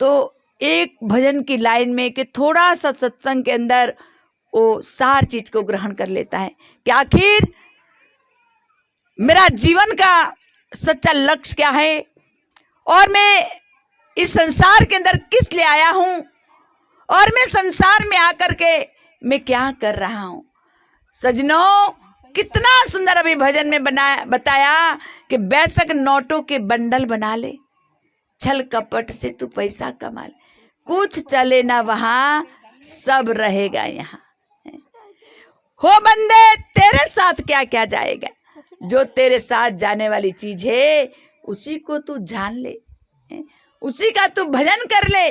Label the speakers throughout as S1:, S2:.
S1: तो एक भजन की लाइन में कि थोड़ा सा सत्संग के अंदर वो सार चीज को ग्रहण कर लेता है कि आखिर मेरा जीवन का सच्चा लक्ष्य क्या है और मैं इस संसार के अंदर किस लिए आया हूं और मैं संसार में आकर के मैं क्या कर रहा हूं। सजनों, कितना सुंदर अभी भजन में बताया कि बेशक नोटों के बंडल बना ले, छल कपट से तू पैसा कमा ले, कुछ चले ना वहां, सब रहेगा यहाँ। हो बंदे, तेरे साथ क्या क्या जाएगा, जो तेरे साथ जाने वाली चीज है उसी को तू जान ले, उसी का तू भजन कर ले।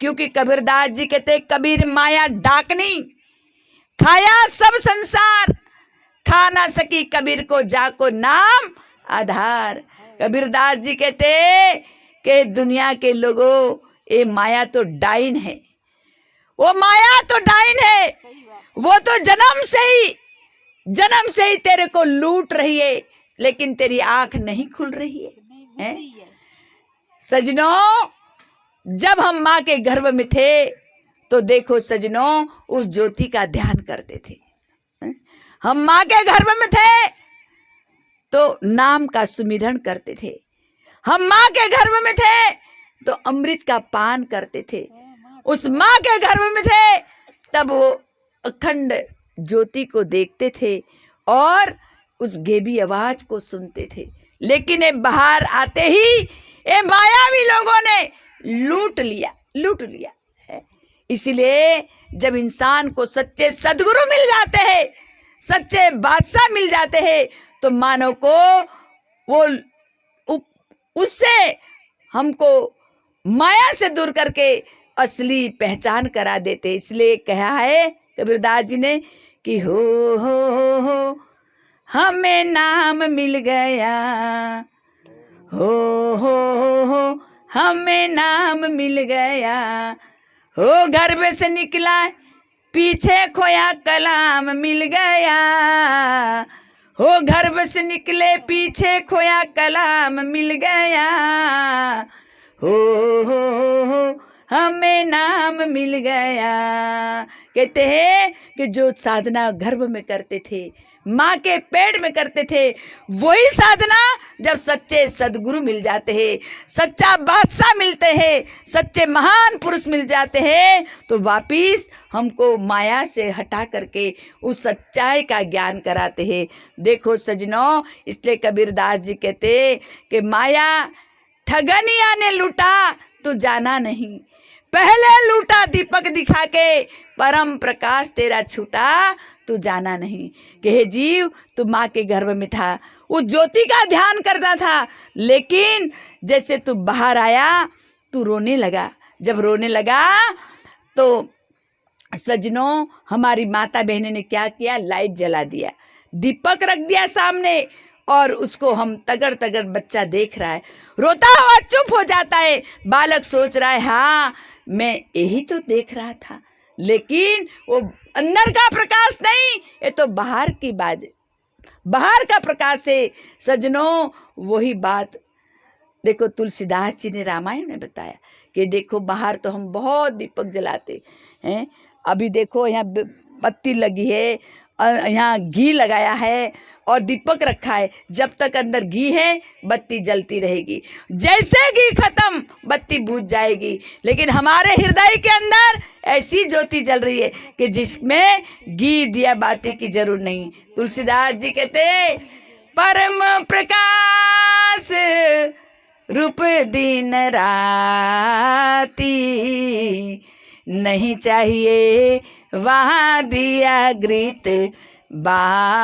S1: क्योंकि कबीरदास जी कहते कबीर माया डाकनी, खाया सब संसार, खा ना सकी कबीर को जाको नाम आधार। कबीरदास जी कहते कि दुनिया के लोगों, ये माया तो डाइन है, वो माया तो डाइन है, वो तो जन्म से ही तेरे को लूट रही है, लेकिन तेरी आंख नहीं खुल रही है। सजनों, जब हम माँ के गर्भ में थे तो देखो सजनों, उस ज्योति का ध्यान करते थे। हम माँ के गर्भ में थे तो नाम का सुमिरन करते थे, हम माँ के गर्भ में थे तो अमृत का पान करते थे, उस माँ के गर्भ में थे तब वो अखंड ज्योति को देखते थे और उस गेबी आवाज को सुनते थे। लेकिन ये बाहर आते ही ये मायावी लोगों ने लूट लिया है। इसलिए जब इंसान को सच्चे सदगुरु मिल जाते हैं, सच्चे बादशाह मिल जाते हैं, तो मानव को वो उससे हमको माया से दूर करके असली पहचान करा देते। इसलिए कहा है कबीरदास जी ने कि हो हमें नाम मिल गया, हो हमें नाम मिल गया, हो गर्भ से निकला पीछे खोया कलाम मिल गया, हो गर्भ से निकले पीछे खोया कलाम मिल गया, हो हमें नाम मिल गया। कहते हैं कि जो साधना गर्भ में करते थे, माँ के पेट में करते थे, वही साधना जब सच्चे सदगुरु मिल जाते हैं, सच्चा बादशाह मिलते हैं, सच्चे महान पुरुष मिल जाते हैं, तो वापिस हमको माया से हटा करके उस सच्चाई का ज्ञान कराते हैं। देखो सजनों, इसलिए कबीरदास जी कहते कि माया ठगनिया ने लूटा तू जाना नहीं, पहले लूटा दीपक दिखा के, परम प्रकाश तेरा छूटा तू जाना नहीं। कि हे जीव, तू माँ के गर्भ में था, उस ज्योति का ध्यान करता था, लेकिन जैसे तू बाहर आया तू रोने लगा। जब रोने लगा तो सजनों, हमारी माता बहनें ने क्या किया, लाइट जला दिया, दीपक रख दिया सामने, और उसको हम तगड़ तगड़ बच्चा देख रहा है, रोता हुआ चुप हो जाता है। बालक सोच रहा है हाँ मैं यही तो देख रहा था, लेकिन वो अंदर का प्रकाश नहीं, ये तो बाहर की बात, बाहर का प्रकाश है। सजनों, वही बात देखो तुलसीदास जी ने रामायण में बताया कि देखो बाहर तो हम बहुत दीपक जलाते हैं, अभी देखो यहाँ बत्ती लगी है, यहाँ घी लगाया है और दीपक रखा है, जब तक अंदर घी है बत्ती जलती रहेगी, जैसे घी खत्म बत्ती बुझ जाएगी। लेकिन हमारे हृदय के अंदर ऐसी ज्योति जल रही है कि जिसमें घी दिया बाती की जरूर नहीं। तुलसीदास जी कहते परम प्रकाश रूप दिन राती, नहीं चाहिए वहाँ दिया घृत बाती।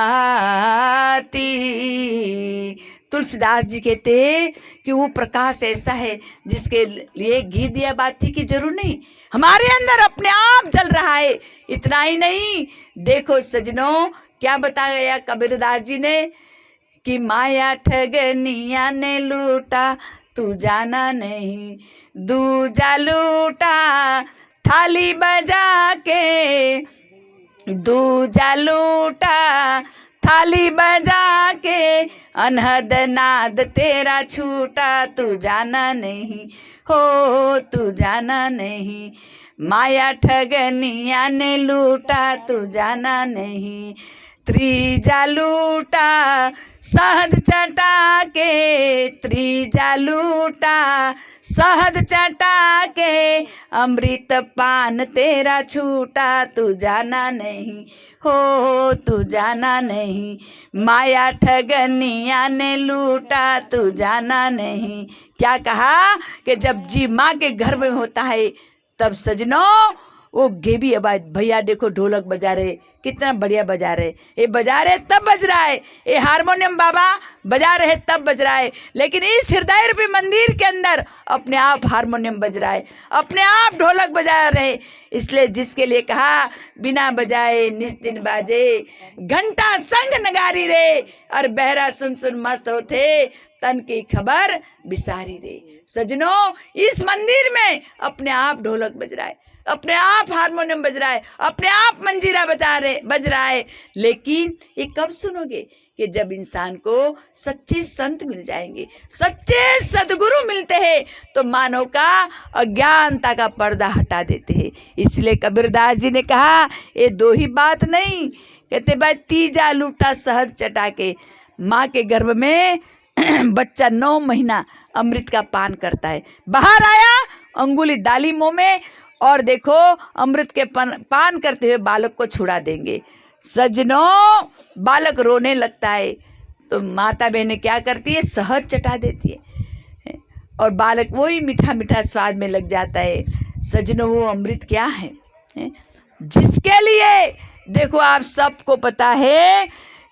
S1: तुलसीदास जी कहते हैं कि वो प्रकाश ऐसा है जिसके लिए घी दिया बाती की जरूर नहीं, हमारे अंदर अपने आप जल रहा है। इतना ही नहीं, देखो सजनों क्या बताया कबीरदास जी ने कि माया ठगनिया ने लूटा तू जाना नहीं, दूजा लूटा थाली बजा के, दूजा लूटा थाली बजा के अनहद नाद तेरा छूटा, तू जाना नहीं हो तू जाना नहीं। माया ठगनिया ने लूटा, तू जाना नहीं। त्रिजा लूटा शहद चटा के, त्रिजा लूटा शहद चटा के, अमृत पान तेरा छूटा, तू जाना नहीं हो तू जाना नहीं। माया ठगनिया ने लूटा, तू जाना नहीं। क्या कहा कि जब जीव माँ के गर्भ में होता है तब सजनों वो गेबी आवाज, भैया देखो ढोलक बजा रहे, कितना बढ़िया बजा रहे, ये बजा रहे तब बज रहा है, ये हारमोनियम बाबा बजा रहे तब बज रहा है। लेकिन इस हृदय रूपी मंदिर के अंदर अपने आप हारमोनियम बज रहा है, अपने आप ढोलक बजा रहे। इसलिए जिसके लिए कहा बिना बजाए निस्दिन बाजे, घंटा संग नगारी रे, और बहरा सुन सुन मस्त होते, तन की खबर बिसारी रे। सजनों इस मंदिर में अपने आप ढोलक बज रहा है, अपने आप हारमोनियम बज रहा है, अपने आप मंजीरा बज रहा है। लेकिन ये कब सुनोगे कि जब इंसान को सच्चे संत मिल जाएंगे, सच्चे सदगुरु मिलते हैं, तो मानव का अज्ञानता का पर्दा हटा देते हैं। इसलिए कबीरदास जी ने कहा ये दो ही बात नहीं, कहते भाई तीजा लूटा शहद चटा के। माँ के गर्भ में बच्चा 9 महीना अमृत का पान करता है, बाहर आया अंगुली डाली मुंह में, और देखो अमृत के पान करते हुए बालक को छुड़ा देंगे। सजनों बालक रोने लगता है तो माता बहनें क्या करती है, शहद चटा देती है, और बालक वही मीठा मीठा स्वाद में लग जाता है। सजनों वो अमृत क्या है, जिसके लिए देखो आप सबको पता है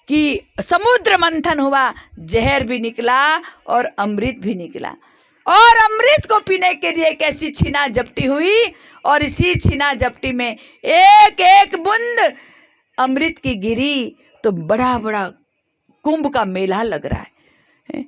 S1: कि समुद्र मंथन हुआ, जहर भी निकला और अमृत भी निकला, और अमृत को पीने के लिए एक ऐसी छीना झपटी हुई, और इसी छीना झपटी में एक एक बूंद अमृत की गिरी तो बड़ा बड़ा कुंभ का मेला लग रहा है।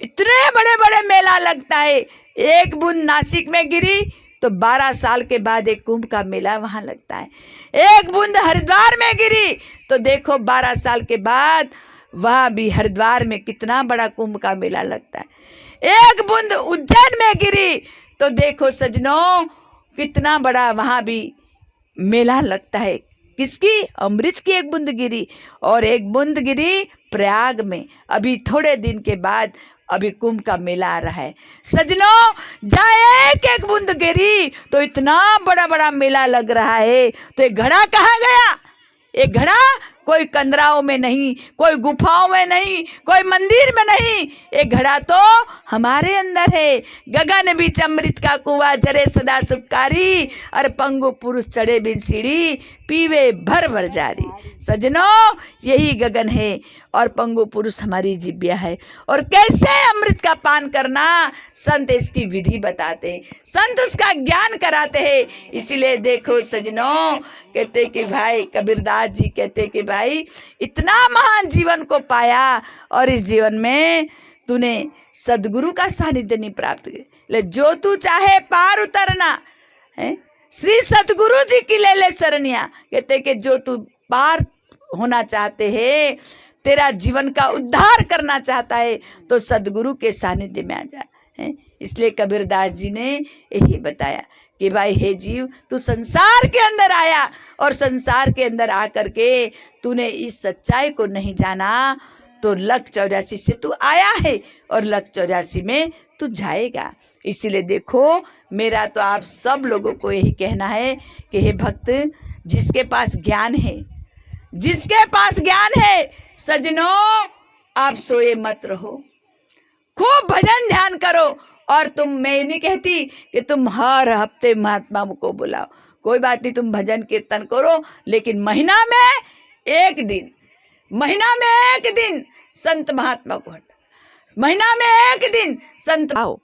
S1: इतने बड़े बड़े मेला लगता है, एक बूंद नासिक में गिरी तो 12 साल के बाद एक कुंभ का मेला वहाँ लगता है। एक बूंद हरिद्वार में गिरी तो देखो 12 साल के बाद वहाँ भी हरिद्वार में कितना बड़ा कुंभ का मेला लगता है। एक बूंद उज्जैन में गिरी तो देखो सजनों कितना बड़ा वहाँ भी मेला लगता है। किसकी? अमृत की एक बूंद गिरी, और एक बूंद गिरी प्रयाग में। अभी थोड़े दिन के बाद अभी कुंभ का मेला आ रहा है। सजनों जाए एक एक बूंद गिरी तो इतना बड़ा बड़ा मेला लग रहा है। तो ये घड़ा कहाँ गया? ये घड़ा कोई कंदराओं में नहीं, कोई गुफाओं में नहीं, कोई मंदिर में नहीं, ये घड़ा तो हमारे अंदर है। गगन बीच अमृत का कुआं जरे सदा सुखकारी, और पंगु पुरुष चढ़े बिन सीढ़ी पीवे भर भर जारी। सजनों यही गगन है और पंगु पुरुष हमारी जिब्या है। और कैसे अमृत का पान करना संत इसकी विधि बताते हैं, संत उसका ज्ञान कराते हैं। इसीलिए देखो सजनों कहते कि भाई कबीरदास जी कहते कि भाई इतना महान जीवन को पाया और इस जीवन में तूने सदगुरु का सानिध्य नहीं प्राप्त किया, जो तू चाहे पार उतरना है, श्री सतगुरु जी की ले ले शरणिया। कहते कि जो तू पार होना चाहते है, तेरा जीवन का उद्धार करना चाहता है, तो सदगुरु के सानिध्य में आ जा है। इसलिए कबीरदास जी ने यही बताया कि भाई हे जीव, तू संसार के अंदर आया और संसार के अंदर आकर के तूने इस सच्चाई को नहीं जाना, तो 184 से तू आया है और 184 में तू जाएगा। इसीलिए देखो मेरा तो आप सब लोगों को यही कहना है कि हे भक्त, जिसके पास ज्ञान है, जिसके पास ज्ञान है, सजनों आप सोए मत रहो, खूब भजन ध्यान करो। और तुम, मैं नहीं कहती कि तुम हर हफ्ते महात्मा को बुलाओ, कोई बात नहीं, तुम भजन कीर्तन करो, लेकिन महीना में एक दिन, महीना में एक दिन संत महात्मा को हटा, महीना में एक दिन संत आओ।